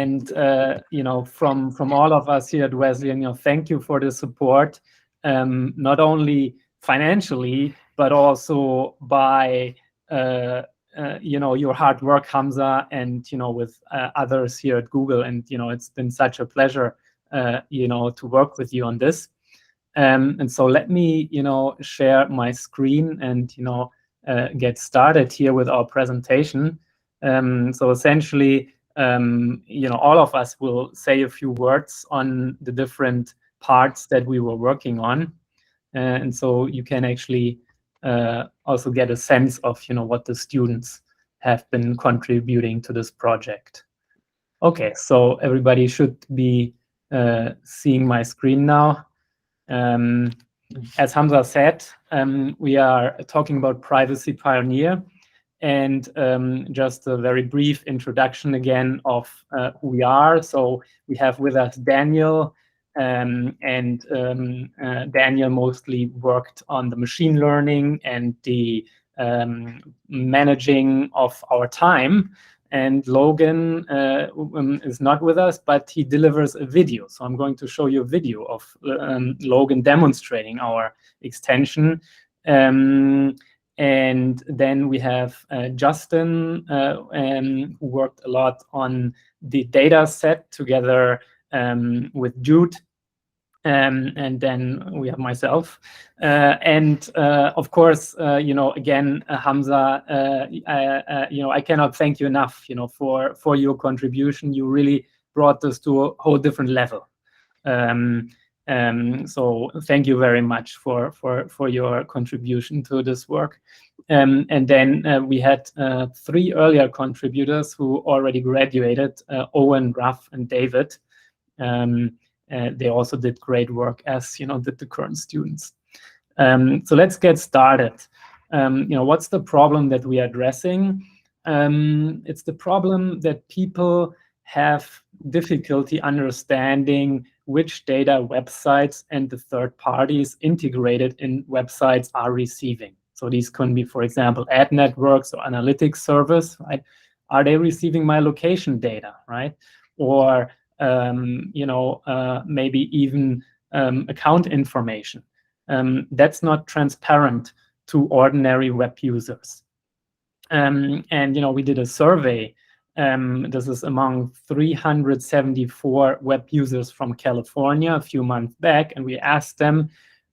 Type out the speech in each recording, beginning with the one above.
And from all of us here at Wesleyan, thank you for the support, not only financially but also by your hard work, Hamza, and with others here at Google. And it's been such a pleasure to work with you on this. And so let me share my screen and get started here with our presentation. So essentially, all of us will say a few words on the different parts that we were working on, and so you can actually also get a sense of what the students have been contributing to this project. Okay, so everybody should be seeing my screen now. As Hamza said, we are talking about Privacy Pioneer, and just a very brief introduction again of who we are. So we have with us Daniel, and Daniel mostly worked on the machine learning and the managing of our time. And Logan is not with us, but he delivers a video. So I'm going to show you a video of Logan demonstrating our extension. And then we have Justin, who worked a lot on the data set together with Jude. And then we have myself. And of course, again, Hamza, I cannot thank you enough, for your contribution. You really brought this to a whole different level. So thank you very much for your contribution to this work. And then we had 3 earlier contributors who already graduated, Owen, Raf, and David. They also did great work, as did the current students. So let's get started. What's the problem that we are addressing? It's the problem that people have difficulty understanding which data websites and the third parties integrated in websites are receiving. So these can be, for example, ad networks or analytics service, right? Are they receiving my location data, right? Or maybe even account information. That's not transparent to ordinary web users. And we did a survey. This is among 374 web users from California a few months back, and we asked them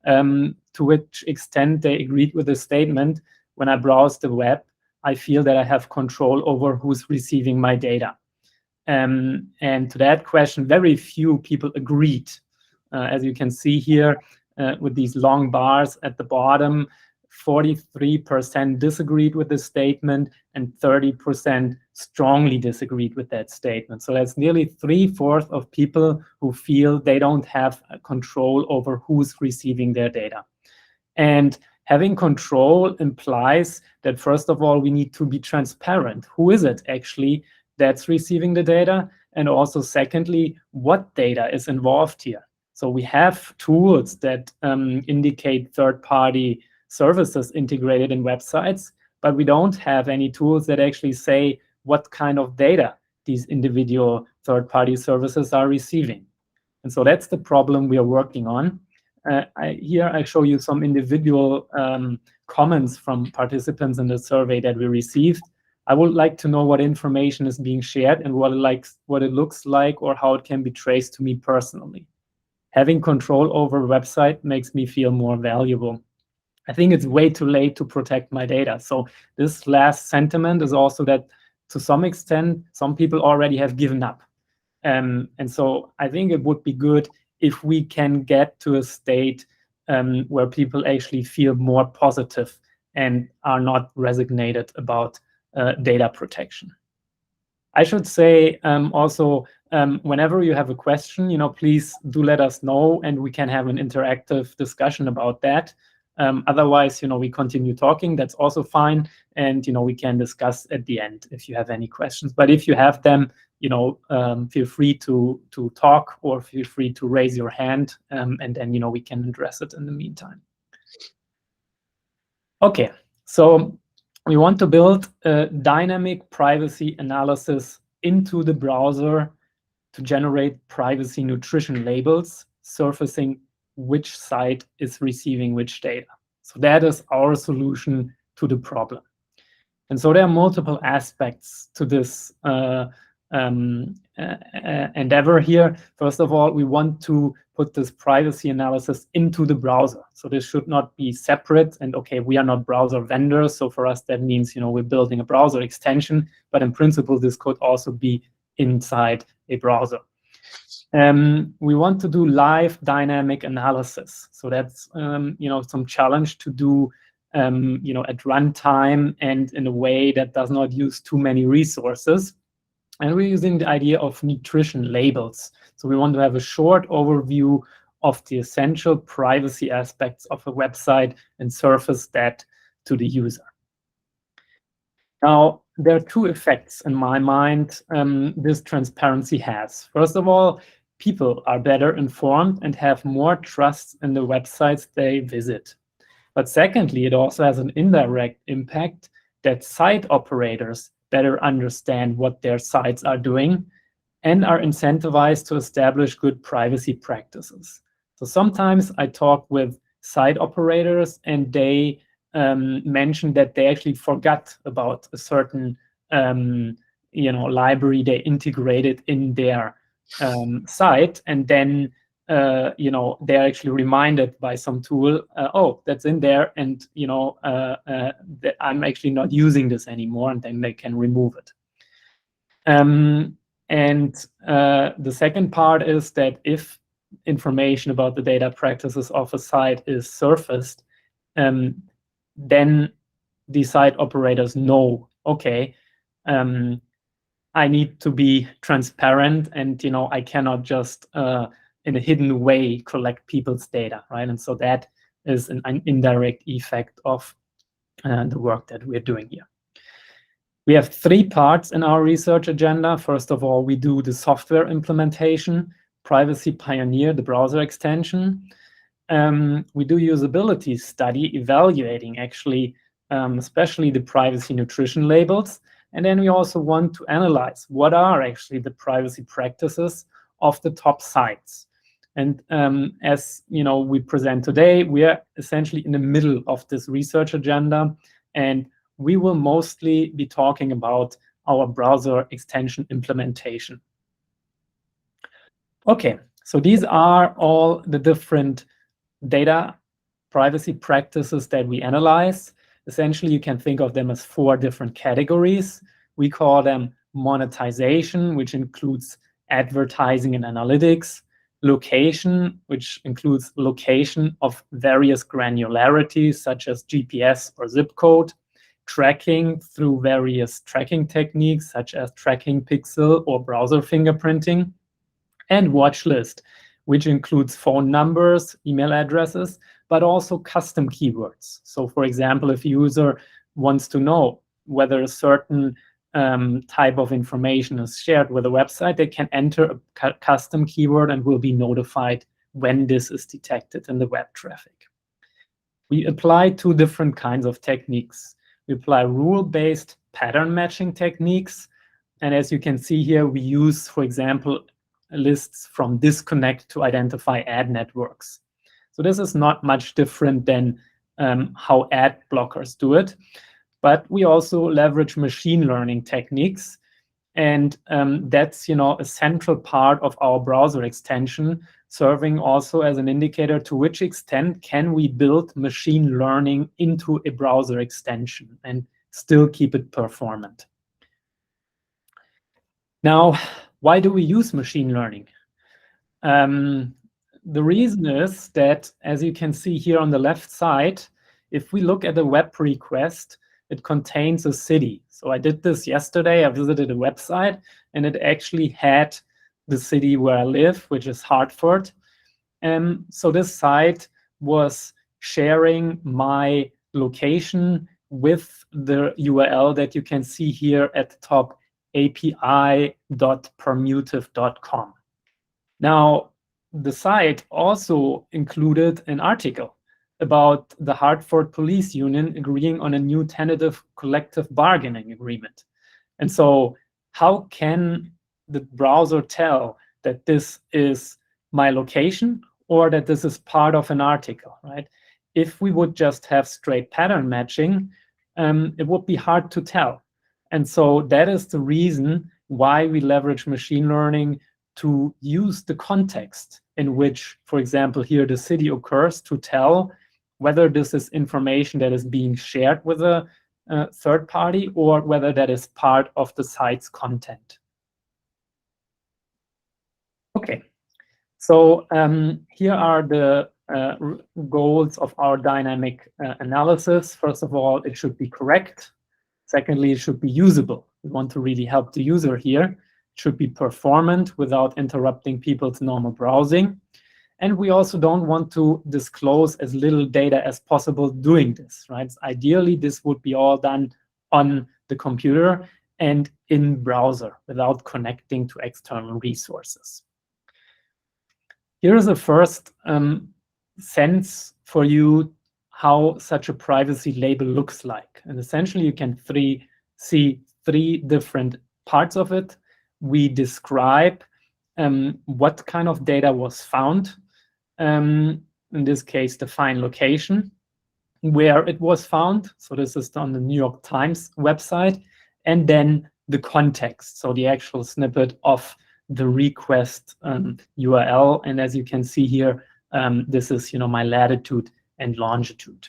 to which extent they agreed with the statement: when I browse the web, I feel that I have control over who's receiving my data. And to that question, very few people agreed. As you can see here, with these long bars at the bottom, 43% disagreed with this statement and 30% strongly disagreed with that statement. So that's nearly 3/4 of people who feel they don't have control over who's receiving their data. And having control implies that, first of all, we need to be transparent. Who is it actually that's receiving the data? And also, secondly, what data is involved here? So we have tools that indicate third-party services integrated in websites, but we don't have any tools that actually say what kind of data these individual third-party services are receiving. And so that's the problem we are working on. Here I show you some individual comments from participants in the survey that we received. I would like to know what information is being shared and what it looks like, or how it can be traced to me personally. Having control over a website makes me feel more valuable. I think it's way too late to protect my data. So this last sentiment is also that, to some extent, some people already have given up. And so I think it would be good if we can get to a state where people actually feel more positive and are not resignated about data protection. I should say also, whenever you have a question, please do let us know, and we can have an interactive discussion about that. Otherwise, we continue talking. That's also fine, and we can discuss at the end if you have any questions. But if you have them, feel free to talk, or feel free to raise your hand, and then we can address it in the meantime. Okay, so we want to build a dynamic privacy analysis into the browser to generate privacy nutrition labels surfacing which site is receiving which data. So that is our solution to the problem. And so there are multiple aspects to this endeavor here. First of all, we want to put this privacy analysis into the browser. So this should not be separate. And okay, we are not browser vendors. So for us, that means, we're building a browser extension. But in principle, this could also be inside a browser. We want to do live dynamic analysis. So that's, some challenge to do, at runtime and in a way that does not use too many resources. And we're using the idea of nutrition labels. So we want to have a short overview of the essential privacy aspects of a website and surface that to the user. Now, there are two effects in my mind this transparency has. First of all, people are better informed and have more trust in the websites they visit. But secondly, it also has an indirect impact that site operators better understand what their sites are doing and are incentivized to establish good privacy practices. So sometimes I talk with site operators and they mention that they actually forgot about a certain library they integrated in their site, and then they're actually reminded by some tool, oh, that's in there, and that I'm actually not using this anymore, and then they can remove it. And the second part is that if information about the data practices of a site is surfaced, then the site operators know, okay, I need to be transparent, and I cannot just in a hidden way collect people's data, right? And so that is an indirect effect of the work that we're doing here. We have 3 parts in our research agenda. First of all, we do the software implementation, Privacy Pioneer, the browser extension. We do usability study, evaluating actually, especially the privacy nutrition labels. And then we also want to analyze what are actually the privacy practices of the top sites. And as we present today, we are essentially in the middle of this research agenda, and we will mostly be talking about our browser extension implementation. Okay, so these are all the different data privacy practices that we analyze. Essentially, you can think of them as 4 different categories. We call them monetization, which includes advertising and analytics; location, which includes location of various granularities, such as GPS or zip code; tracking through various tracking techniques, such as tracking pixel or browser fingerprinting; and watch list, which includes phone numbers, email addresses, but also custom keywords. So for example, if a user wants to know whether a certain type of information is shared with a website, they can enter a custom keyword and will be notified when this is detected in the web traffic. We apply 2 different kinds of techniques. We apply rule-based pattern matching techniques. And as you can see here, we use, for example, lists from Disconnect to identify ad networks. So this is not much different than how ad blockers do it. But we also leverage machine learning techniques. And that's a central part of our browser extension, serving also as an indicator to which extent can we build machine learning into a browser extension and still keep it performant. Now, why do we use machine learning? The reason is that, as you can see here on the left side, if we look at a web request, it contains a city. So I did this yesterday. I visited a website, and it actually had the city where I live, which is Hartford. So this site was sharing my location with the URL that you can see here at the top, api.permutive.com. Now, the site also included an article about the Hartford Police Union agreeing on a new tentative collective bargaining agreement. And so how can the browser tell that this is my location or that this is part of an article, right? If we would just have straight pattern matching, it would be hard to tell. And so that is the reason why we leverage machine learning to use the context in which, for example, here the city occurs to tell whether this is information that is being shared with a third party or whether that is part of the site's content. Okay, so here are the goals of our dynamic analysis. First of all, it should be correct. Secondly, it should be usable. We want to really help the user here. It should be performant without interrupting people's normal browsing. And we also don't want to disclose as little data as possible doing this, right? Ideally, this would be all done on the computer and in browser without connecting to external resources. Here is a first sense for you how such a privacy label looks like. And essentially, you can see three different parts of it. We describe what kind of data was found. In this case, the fine location, where it was found. So this is on the New York Times website. And then the context, so the actual snippet of the request URL. And as you can see here, this is my latitude and longitude.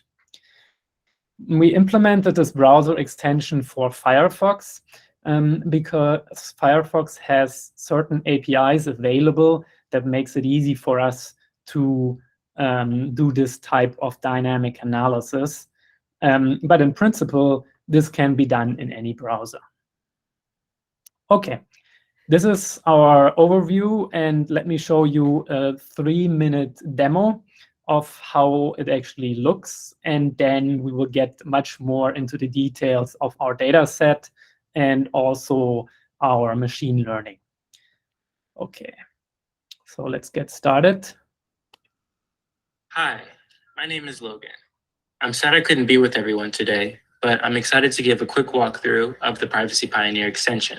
We implemented this browser extension for Firefox because Firefox has certain APIs available that makes it easy for us to do this type of dynamic analysis. But in principle, this can be done in any browser. Okay, this is our overview, and let me show you a 3-minute demo of how it actually looks, and then we will get much more into the details of our data set and also our machine learning. Okay, so let's get started. Hi, my name is Logan. I'm sad I couldn't be with everyone today, but I'm excited to give a quick walkthrough of the Privacy Pioneer extension.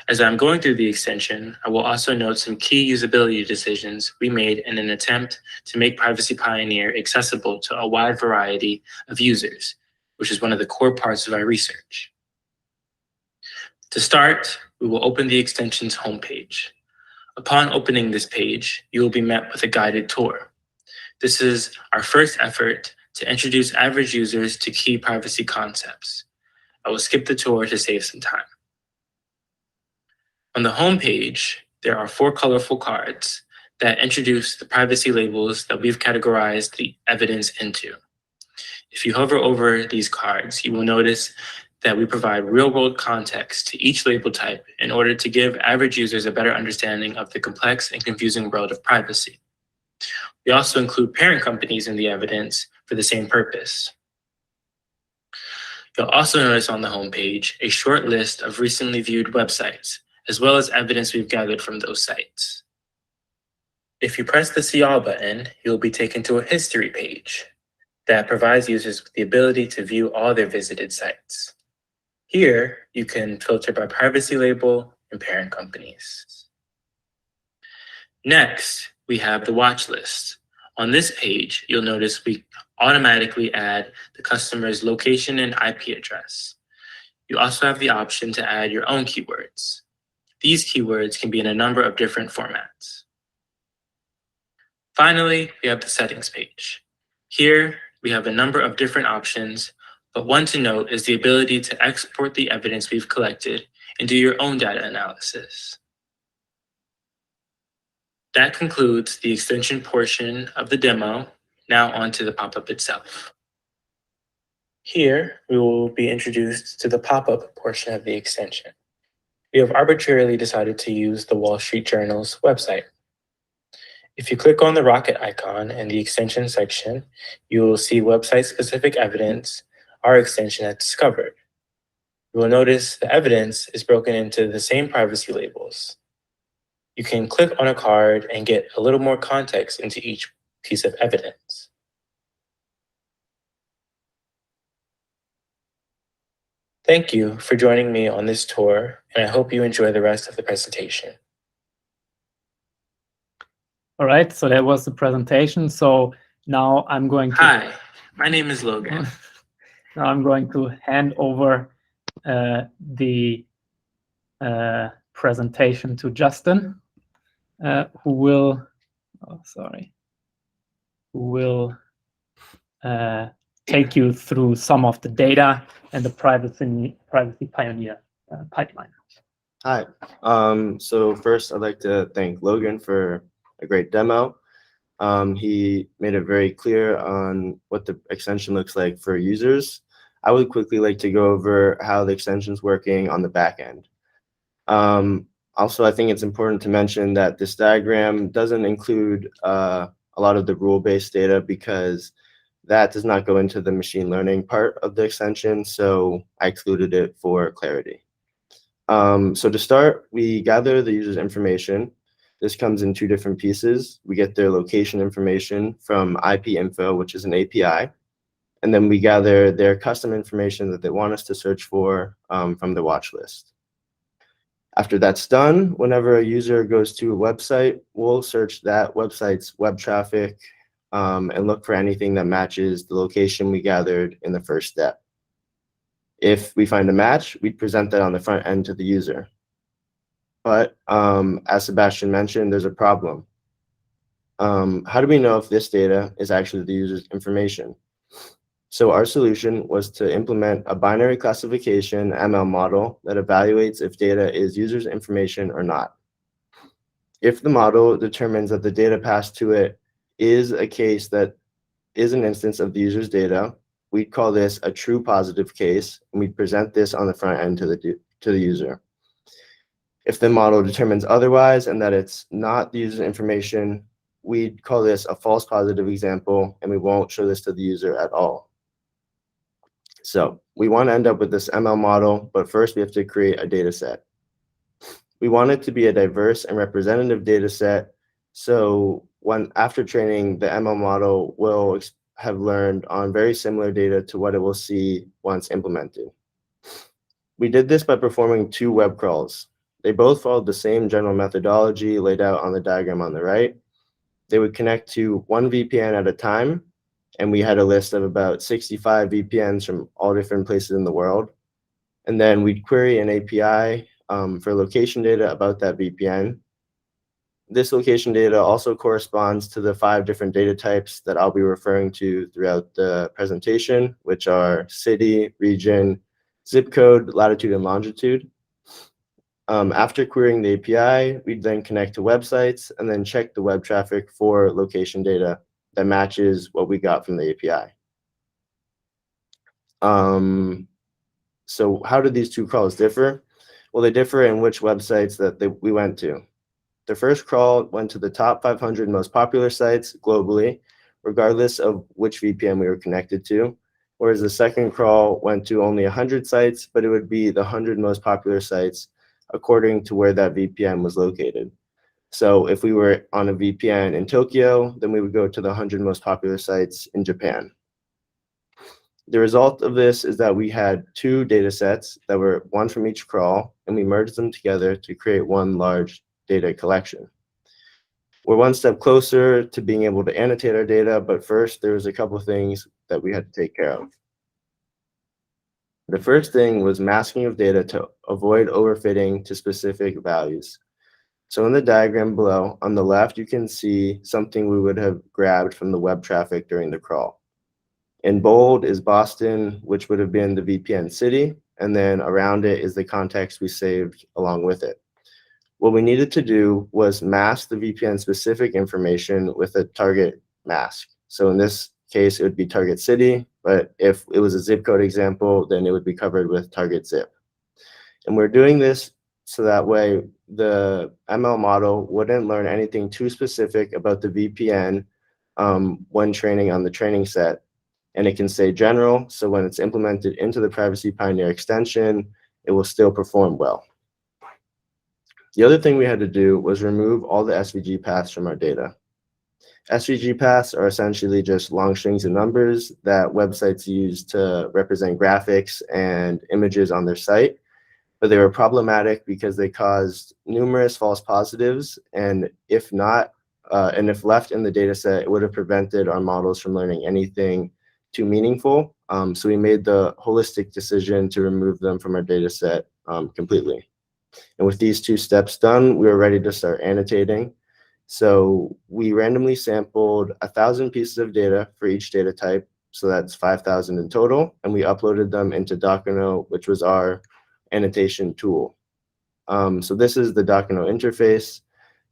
As I'm going through the extension, I will also note some key usability decisions we made in an attempt to make Privacy Pioneer accessible to a wide variety of users, which is one of the core parts of our research. To start, we will open the extension's homepage. Upon opening this page, you will be met with a guided tour. This is our first effort to introduce average users to key privacy concepts. I will skip the tour to save some time. On the home page, there are 4 colorful cards that introduce the privacy labels that we've categorized the evidence into. If you hover over these cards, you will notice that we provide real-world context to each label type in order to give average users a better understanding of the complex and confusing world of privacy. We also include parent companies in the evidence for the same purpose. You'll also notice on the homepage a short list of recently viewed websites, as well as evidence we've gathered from those sites. If you press the See All button, you'll be taken to a history page that provides users with the ability to view all their visited sites. Here, you can filter by privacy label and parent companies. Next, we have the watch list. On this page, you'll notice we automatically add the customer's location and IP address. You also have the option to add your own keywords. These keywords can be in a number of different formats. Finally, we have the settings page. Here, we have a number of different options, but one to note is the ability to export the evidence we've collected and do your own data analysis. That concludes the extension portion of the demo. Now onto the pop-up itself. Here, we will be introduced to the pop-up portion of the extension. We have arbitrarily decided to use the Wall Street Journal's website. If you click on the rocket icon in the extension section, you will see website-specific evidence our extension has discovered. You will notice the evidence is broken into the same privacy labels. You can click on a card and get a little more context into each piece of evidence. Thank you for joining me on this tour, and I hope you enjoy the rest of the presentation. All right, so that was the presentation. So now I'm going to... Hi, my name is Logan. Now I'm going to hand over the presentation to Justin, who will, who will take you through some of the data and the Privacy Pioneer pipeline. Hi. So first, I'd like to thank Logan for a great demo. He made it very clear on what the extension looks like for users. I would quickly like to go over how the extension is working on the back end. Also, I think it's important to mention that this diagram doesn't include a lot of the rule-based data because that does not go into the machine learning part of the extension, so I excluded it for clarity. So to start, we gather the user's information. This comes in two different pieces. We get their location information from IP info, which is an API, and then we gather their custom information that they want us to search for from the watch list. After that's done, whenever a user goes to a website, we'll search that website's web traffic and look for anything that matches the location we gathered in the first step. If we find a match, we'd present that on the front end to the user. But as Sebastian mentioned, there's a problem. How do we know if this data is actually the user's information? So our solution was to implement a binary classification ML model that evaluates if data is user's information or not. If the model determines that the data passed to it is a case that is an instance of the user's data, we'd call this a true positive case, and we'd present this on the front end to the user. If the model determines otherwise and that it's not the user's information, we'd call this a false positive example, and we won't show this to the user at all. So we want to end up with this ML model, but first we have to create a data set. We want it to be a diverse and representative data set, so after training, the ML model will have learned on very similar data to what it will see once implemented. We did this by performing two web crawls. They both followed the same general methodology laid out on the diagram on the right. They would connect to one VPN at a time, and we had a list of about 65 VPNs from all different places in the world. And then we'd query an API for location data about that VPN. This location data also corresponds to the 5 different data types that I'll be referring to throughout the presentation, which are city, region, zip code, latitude, and longitude. After querying the API, we'd then connect to websites and then check the web traffic for location data that matches what we got from the API. So how did these two crawls differ? Well, they differ in which websites that we went to. The first crawl went to the top 500 most popular sites globally, regardless of which VPN we were connected to, whereas the second crawl went to only 100 sites, but it would be the 100 most popular sites according to where that VPN was located. So if we were on a VPN in Tokyo, then we would go to the 100 most popular sites in Japan. The result of this is that we had 2 data sets that were one from each crawl, and we merged them together to create one large data collection. We're one step closer to being able to annotate our data, but first there was a couple of things that we had to take care of. The first thing was masking of data to avoid overfitting to specific values. So in the diagram below, on the left, you can see something we would have grabbed from the web traffic during the crawl. In bold is Boston, which would have been the VPN city, and then around it is the context we saved along with it. What we needed to do was mask the VPN specific information with a target mask. So in this case, it would be target city, but if it was a zip code example, then it would be covered with target zip. And we're doing this so that way the ML model wouldn't learn anything too specific about the VPN when training on the training set. And it can stay general, so when it's implemented into the Privacy Pioneer extension, it will still perform well. The other thing we had to do was remove all the SVG paths from our data. SVG paths are essentially just long strings of numbers that websites use to represent graphics and images on their site, but they were problematic because they caused numerous false positives, and if not and if left in the data set, it would have prevented our models from learning anything too meaningful. So we made the holistic decision to remove them from our data set completely. And with these two steps done, we were ready to start annotating. So we randomly sampled 1,000 pieces of data for each data type. So that's 5,000 in total. And we uploaded them into Docino, which was our annotation tool. So this is the Docino interface.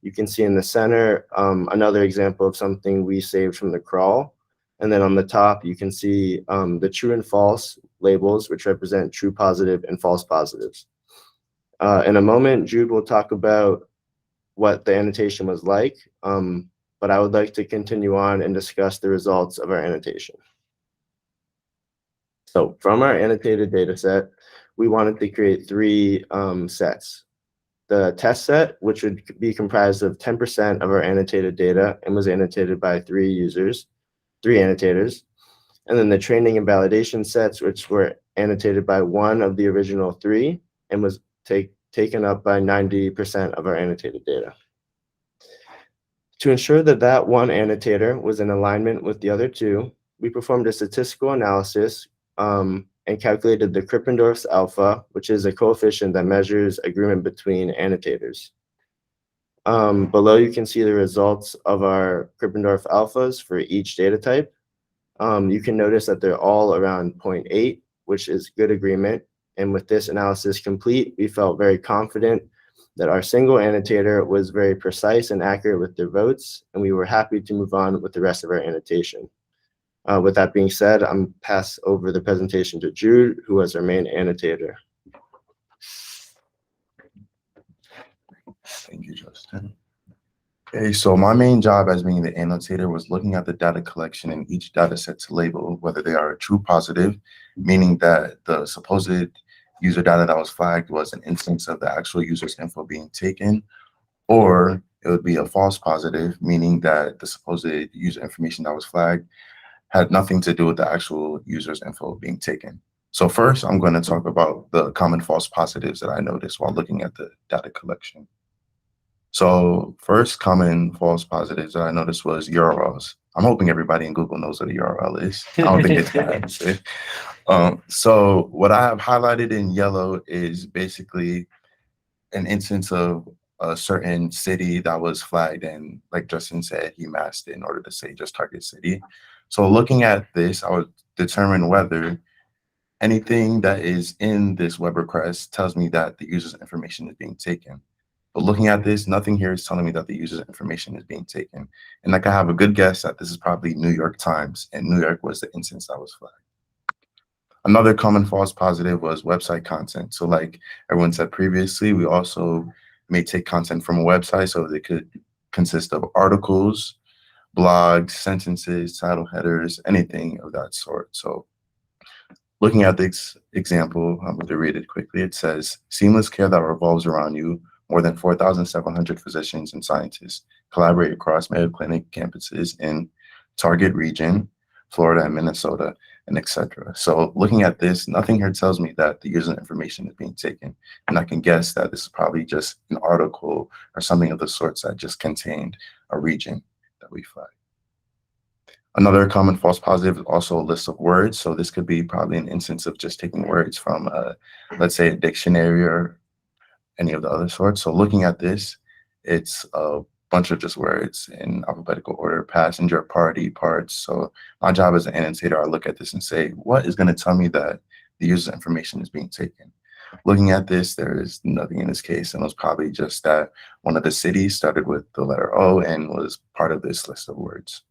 You can see in the center another example of something we saved from the crawl. And then on the top, you can see the true and false labels, which represent true positive and false positives. In a moment, Jude will talk about what the annotation was like, but I would like to continue on and discuss the results of our annotation. So from our annotated data set, we wanted to create three sets. The test set, which would be comprised of 10% of our annotated data and was annotated by three annotators. And then the training and validation sets, which were annotated by one of the original three and was taken up by 90% of our annotated data. To ensure that that one annotator was in alignment with the other two, we performed a statistical analysis and calculated the Krippendorff's alpha, which is a coefficient that measures agreement between annotators. Below, you can see the results of our Krippendorff alphas for each data type. You can notice that they're all around 0.8, which is good agreement. And with this analysis complete, we felt very confident that our single annotator was very precise and accurate with their votes, and we were happy to move on with the rest of our annotation. With that being said, I'm pass over the presentation to Jude, who was our main annotator. Thank you, Justin. Okay, so my main job as being the annotator was looking at the data collection in each data set to label whether they are a true positive, meaning that the supposed user data that was flagged was an instance of the actual user's info being taken, or it would be a false positive, meaning that the supposed user information that was flagged had nothing to do with the actual user's info being taken. So first, I'm going to talk about the common false positives that I noticed while looking at the data collection. So first common false positives that I noticed was URLs. I'm hoping everybody in Google knows what a URL is. I don't think it's that. So what I have highlighted in yellow is basically an instance of a certain city that was flagged, and like Justin said, he masked it in order to say just target city. So looking at this, I would determine whether anything that is in this web request tells me that the user's information is being taken. But looking at this, nothing here is telling me that the user's information is being taken. And I can have a good guess that this is probably New York Times, and New York was the instance that was flagged. Another common false positive was website content. So like everyone said previously, we also may take content from a website, so they could consist of articles, blogs, sentences, title headers, anything of that sort. So looking at this example, I'm going to read it quickly. It says, seamless care that revolves around you. More than 4,700 physicians and scientists collaborate across Mayo Clinic campuses in target region, Florida and Minnesota, and etc. So looking at this, nothing here tells me that the user information is being taken. And I can guess that this is probably just an article or something of the sorts that just contained a region that we flagged. Another common false positive is also a list of words. So this could be probably an instance of just taking words from, let's say, a dictionary or any of the other sorts. So looking at this, it's a bunch of just words in alphabetical order: passenger, party, parts. So my job as an annotator, I look at this and say, what is going to tell me that the user's information is being taken? Looking at this, there is nothing in this case, and it was probably just that one of the cities started with the letter O and was part of this list of words.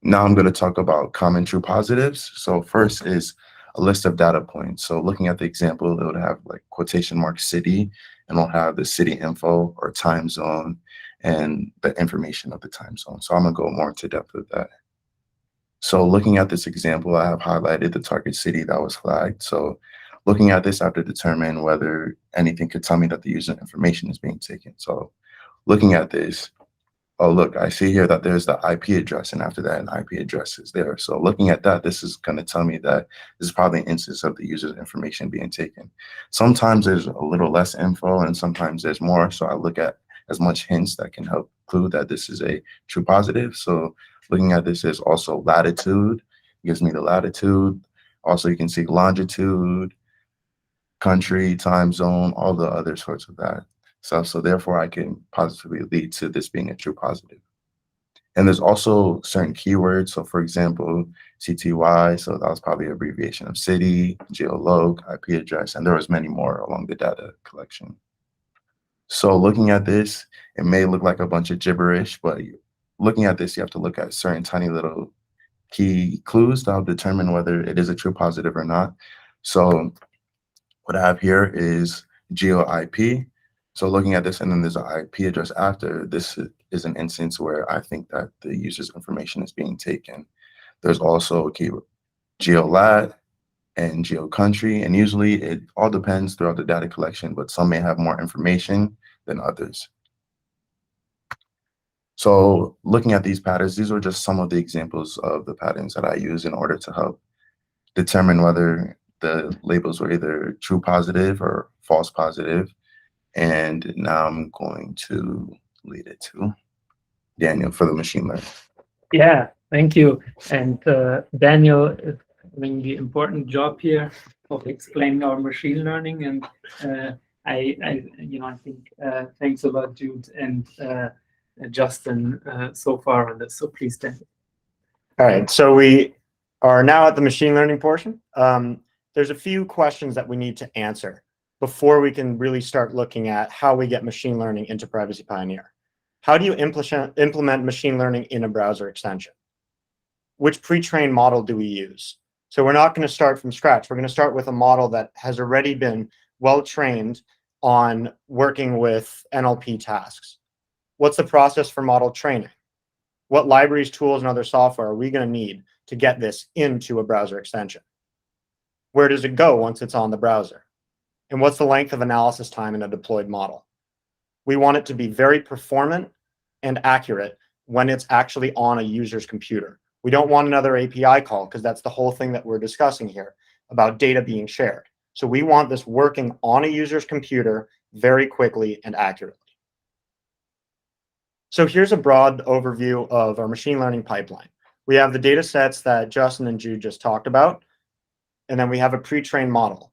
Now I'm going to talk about common true positives. So first is a list of data points. So looking at the example, it would have like quotation mark city, and it'll have the city info or time zone and the information of the time zone. So I'm gonna go more into depth with that. So looking at this example, I have highlighted the target city that was flagged. So looking at this, I have to determine whether anything could tell me that the user information is being taken. So looking at this, oh, look, I see here that there's the IP address, and after that, an IP address is there. So looking at that, this is going to tell me that this is probably an instance of the user's information being taken. Sometimes there's a little less info, and sometimes there's more. So I look at as much hints that can help clue that this is a true positive. So looking at this is also latitude, gives me the latitude. Also, you can see longitude, country, time zone, all the other sorts of that stuff. So therefore, I can positively lead to this being a true positive. And there's also certain keywords. So for example, CTY, so that was probably an abbreviation of city, geolog, IP address, and there was many more along the data collection. So looking at this, it may look like a bunch of gibberish, but looking at this, you have to look at certain tiny little key clues that'll determine whether it is a true positive or not. So what I have here is geo IP. So looking at this, and then there's an IP address after, this is an instance where I think that the user's information is being taken. There's also a keyword, geolat and geo country, and usually it all depends throughout the data collection, but some may have more information than others. So looking at these patterns, these are just some of the examples of the patterns that I use in order to help determine whether the labels were either true positive or false positive. And now I'm going to lead it to Daniel for the machine learning. Yeah, thank you. And Daniel is doing the important job here of explaining our machine learning. And I think thanks a lot, Jude and Justin, so far on this. So please, Daniel. All right, so we are now at the machine learning portion. There's a few questions that we need to answer before we can really start looking at how we get machine learning into Privacy Pioneer. How do you implement machine learning in a browser extension? Which pre-trained model do we use? So we're not going to start from scratch. We're going to start with a model that has already been well-trained on working with NLP tasks. What's the process for model training? What libraries, tools, and other software are we going to need to get this into a browser extension? Where does it go once it's on the browser? And what's the length of analysis time in a deployed model? We want it to be very performant and accurate when it's actually on a user's computer. We don't want another API call, because that's the whole thing that we're discussing here about data being shared. So we want this working on a user's computer very quickly and accurately. So here's a broad overview of our machine learning pipeline. We have the data sets that Justin and Jude just talked about, and then we have a pre-trained model.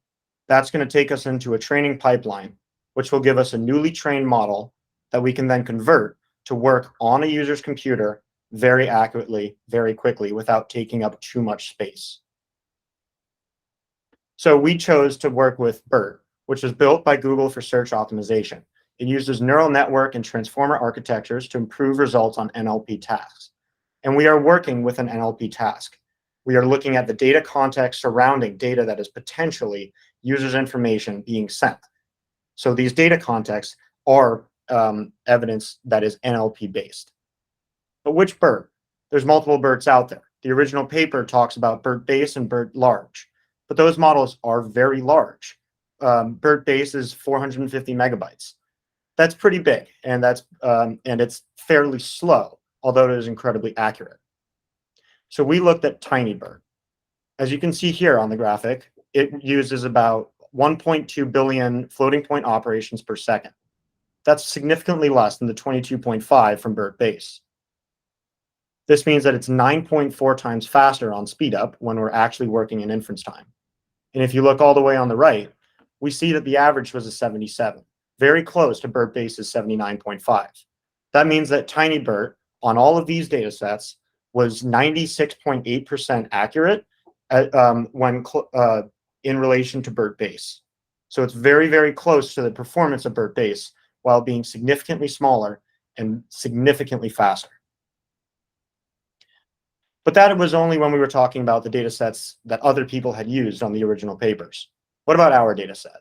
That's going to take us into a training pipeline, which will give us a newly trained model that we can then convert to work on a user's computer very accurately, very quickly, without taking up too much space. So we chose to work with BERT, which was built by Google for search optimization. It uses neural network and transformer architectures to improve results on NLP tasks. And we are working with an NLP task. We are looking at the data context surrounding data that is potentially users' information being sent. So these data contexts are evidence that is NLP based. But which BERT? There's multiple BERTs out there. The original paper talks about BERT base and BERT large, but those models are very large. BERT base is 450 megabytes. That's pretty big, and it's fairly slow, although it is incredibly accurate. So we looked at TinyBERT. As you can see here on the graphic, it uses about 1.2 billion floating point operations per second. That's significantly less than the 22.5 from BERT base. This means that it's 9.4 times faster on speed up when we're actually working in inference time. And if you look all the way on the right, we see that the average was a 77, very close to BERT base's 79.5. That means that TinyBERT on all of these data sets was 96.8% accurate in relation to BERT base. So it's very, very close to the performance of BERT base while being significantly smaller and significantly faster. But that was only when we were talking about the data sets that other people had used on the original papers. What about our data set?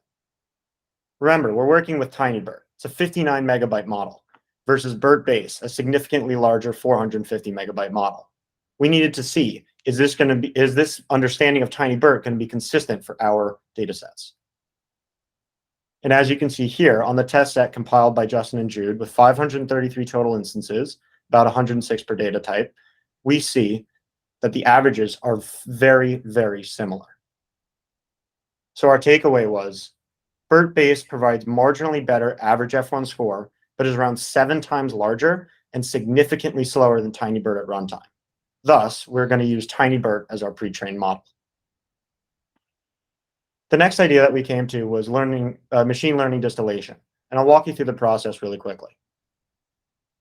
Remember, we're working with TinyBERT. It's a 59 megabyte model versus BERT base, a significantly larger 450 megabyte model. We needed to see, is this understanding of TinyBERT going to be consistent for our data sets? And as you can see here on the test set compiled by Justin and Jude with 533 total instances, about 106 per data type, we see that the averages are very, very similar. So our takeaway was BERT base provides marginally better average F1 score but is around 7 times larger and significantly slower than TinyBird at runtime. Thus, we're going to use TinyBird as our pre-trained model. The next idea that we came to was machine learning distillation, and I'll walk you through the process really quickly.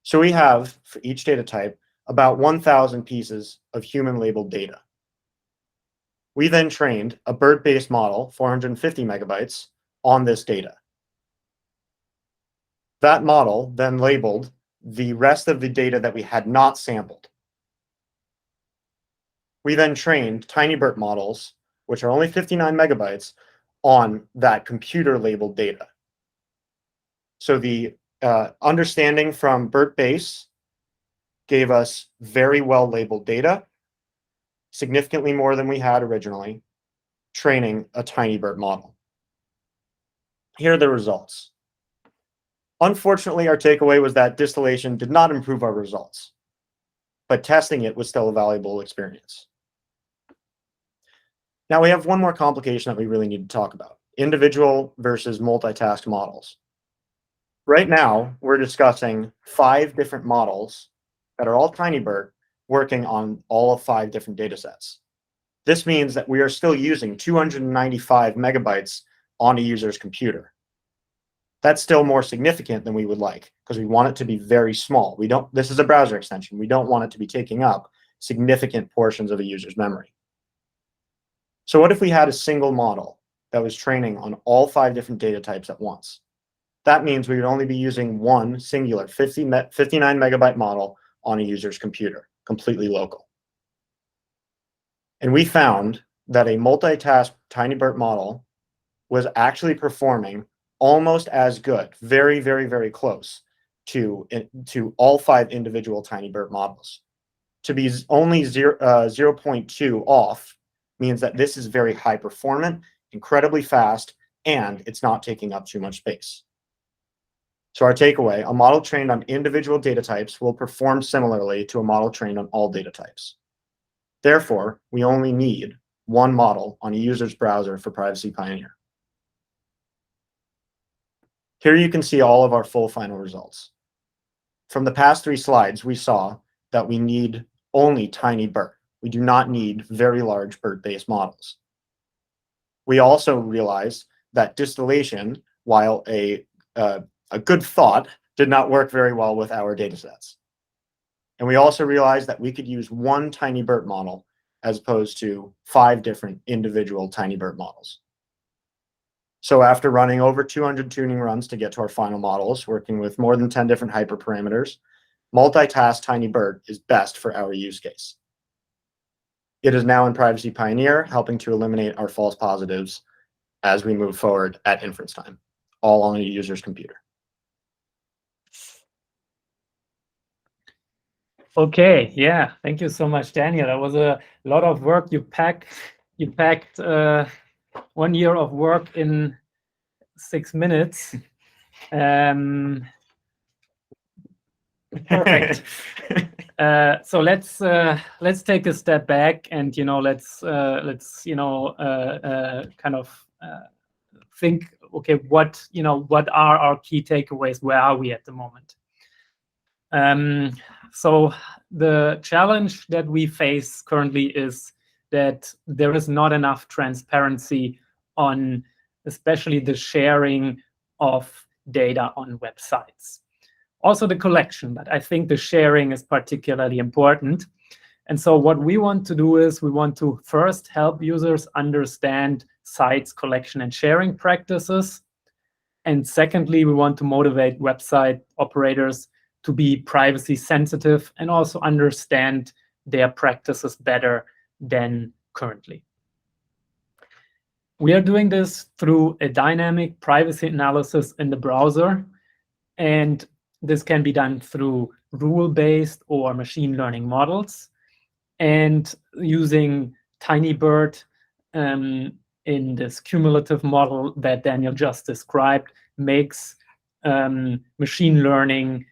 So we have, for each data type, about 1,000 pieces of human-labeled data. We then trained a BERT-based model, 450 megabytes, on this data. That model then labeled the rest of the data that we had not sampled. We then trained TinyBird models, which are only 59 megabytes, on that computer-labeled data. So the understanding from BERT-base gave us very well-labeled data, significantly more than we had originally, training a TinyBird model. Here are the results. Unfortunately, our takeaway was that distillation did not improve our results, but testing it was still a valuable experience. Now we have one more complication that we really need to talk about: individual versus multitask models. Right now, we're discussing 5 different models that are all TinyBird working on all of 5 different data sets. This means that we are still using 295 megabytes on a user's computer. That's still more significant than we would like, because we want it to be very small. This is a browser extension. We don't want it to be taking up significant portions of a user's memory. So what if we had a single model that was training on all 5 different data types at once? That means we would only be using one singular 59 megabyte model on a user's computer, completely local. And we found that a multitask TinyBird model was actually performing almost as good, very, very, very close to all 5 individual TinyBird models. To be only 0.2 off means that this is very high performant, incredibly fast, and it's not taking up too much space. So our takeaway: a model trained on individual data types will perform similarly to a model trained on all data types. Therefore, we only need one model on a user's browser for Privacy Pioneer. Here you can see all of our full final results. From the past 3 slides, we saw that we need only TinyBird. We do not need very large BERT-based models. We also realized that distillation, while a good thought, did not work very well with our datasets. And we also realized that we could use one TinyBird model as opposed to 5 different individual TinyBird models. So after running over 200 tuning runs to get to our final models, working with more than 10 different hyperparameters, multitask TinyBird is best for our use case. It is now in Privacy Pioneer, helping to eliminate our false positives as we move forward at inference time, all on a user's computer. Okay, yeah, thank you so much, Daniel. That was a lot of work. You packed 1 year of work in 6 minutes. Perfect. So let's take a step back and let's kind of think. Okay, what are our key takeaways? Where are we at the moment? So the challenge that we face currently is that there is not enough transparency on especially the sharing of data on websites. Also the collection, but I think the sharing is particularly important. And so what we want to do is we want to first help users understand sites collection and sharing practices. And secondly, we want to motivate website operators to be privacy sensitive and also understand their practices better than currently. We are doing this through a dynamic privacy analysis in the browser, and this can be done through rule-based or machine learning models, and using TinyBird in this cumulative model that Daniel just described makes machine learning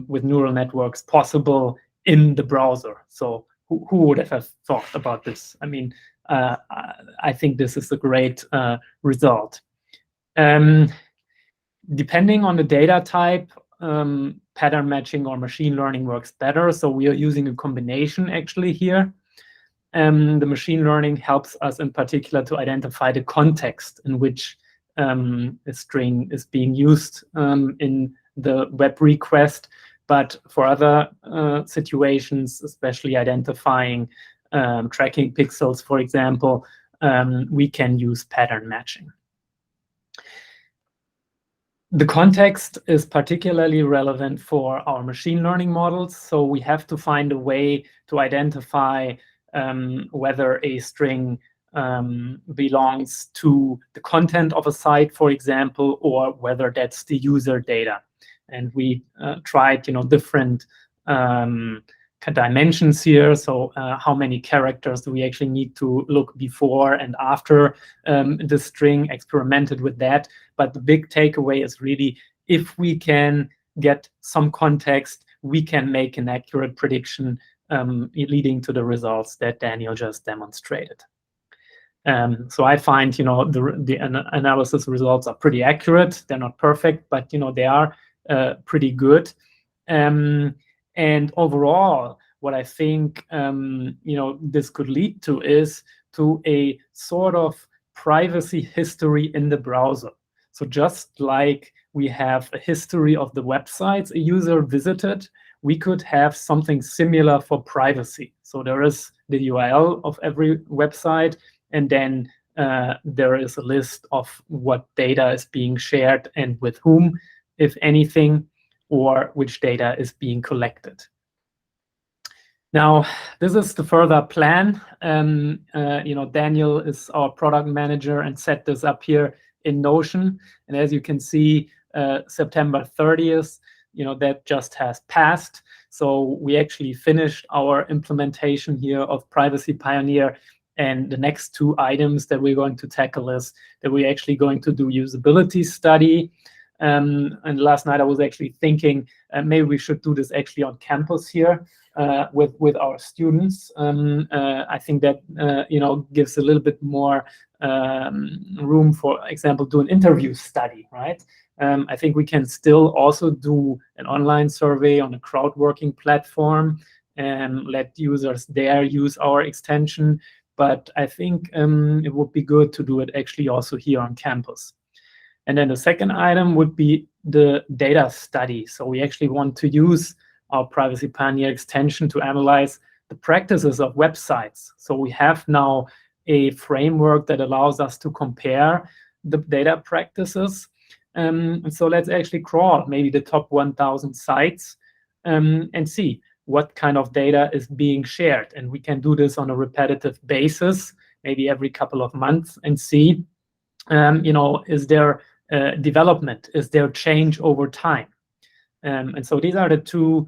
with neural networks possible in the browser. So who would have thought about this? I mean, I think this is a great result. Depending on the data type, pattern matching or machine learning works better. So we are using a combination actually here. The machine learning helps us in particular to identify the context in which a string is being used in the web request. But for other situations, especially identifying tracking pixels, for example, we can use pattern matching. The context is particularly relevant for our machine learning models. So we have to find a way to identify whether a string belongs to the content of a site, for example, or whether that's the user data. And we tried, different dimensions here. So how many characters do we actually need to look before and after the string, experimented with that. But the big takeaway is really, if we can get some context, we can make an accurate prediction leading to the results that Daniel just demonstrated. So I find, the analysis results are pretty accurate. They're not perfect, but, they are pretty good. And overall, what I think, this could lead to is to a sort of privacy history in the browser. So just like we have a history of the websites a user visited, we could have something similar for privacy. So there is the URL of every website, and then there is a list of what data is being shared and with whom, if anything, or which data is being collected. Now, this is the further plan. Daniel is our product manager and set this up here in Notion. And as you can see, September 30th, that just has passed. So we actually finished our implementation here of Privacy Pioneer. And the next two items that we're going to tackle is that we're actually going to do usability study. And last night I was actually thinking maybe we should do this actually on campus here with our students. I think that gives a little bit more room, for example, do an interview study, right? I think we can still also do an online survey on a crowd working platform and let users there use our extension. But I think it would be good to do it actually also here on campus. And then the second item would be the data study. So we actually want to use our Privacy Pioneer extension to analyze the practices of websites. So we have now a framework that allows us to compare the data practices. And so let's actually crawl maybe the top 1,000 sites and see what kind of data is being shared. And we can do this on a repetitive basis, maybe every couple of months, and see, is there development? Is there change over time? And so these are the two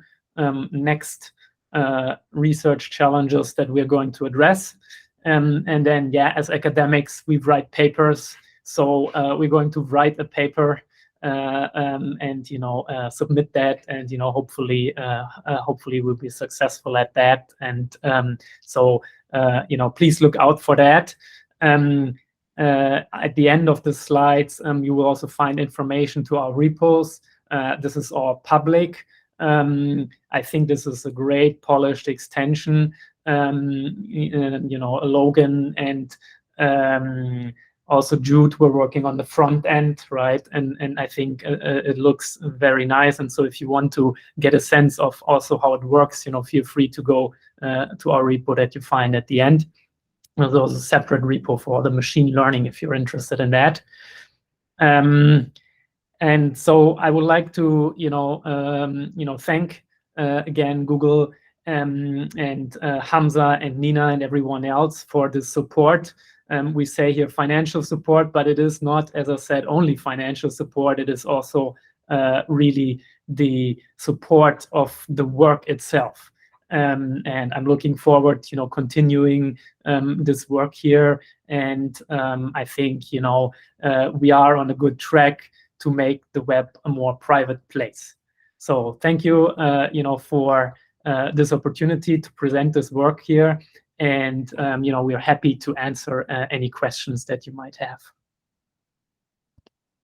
next research challenges that we're going to address. And then, as academics, we write papers. So we're going to write a paper and submit that, and hopefully we'll be successful at that. And so please look out for that. At the end of the slides, you will also find information to our repos. This is all public. I think this is a great polished extension. Logan and also Jude were working on the front end, right? And I think it looks very nice. And so if you want to get a sense of also how it works, feel free to go to our repo that you find at the end. There's also a separate repo for the machine learning if you're interested in that. And so I would like to, thank again Google and Hamza and Nina and everyone else for the support. We say here financial support, but it is not, as I said, only financial support. It is also really the support of the work itself. And I'm looking forward, continuing this work here. And I think, we are on a good track to make the web a more private place. So thank you, for this opportunity to present this work here. And, we are happy to answer any questions that you might have.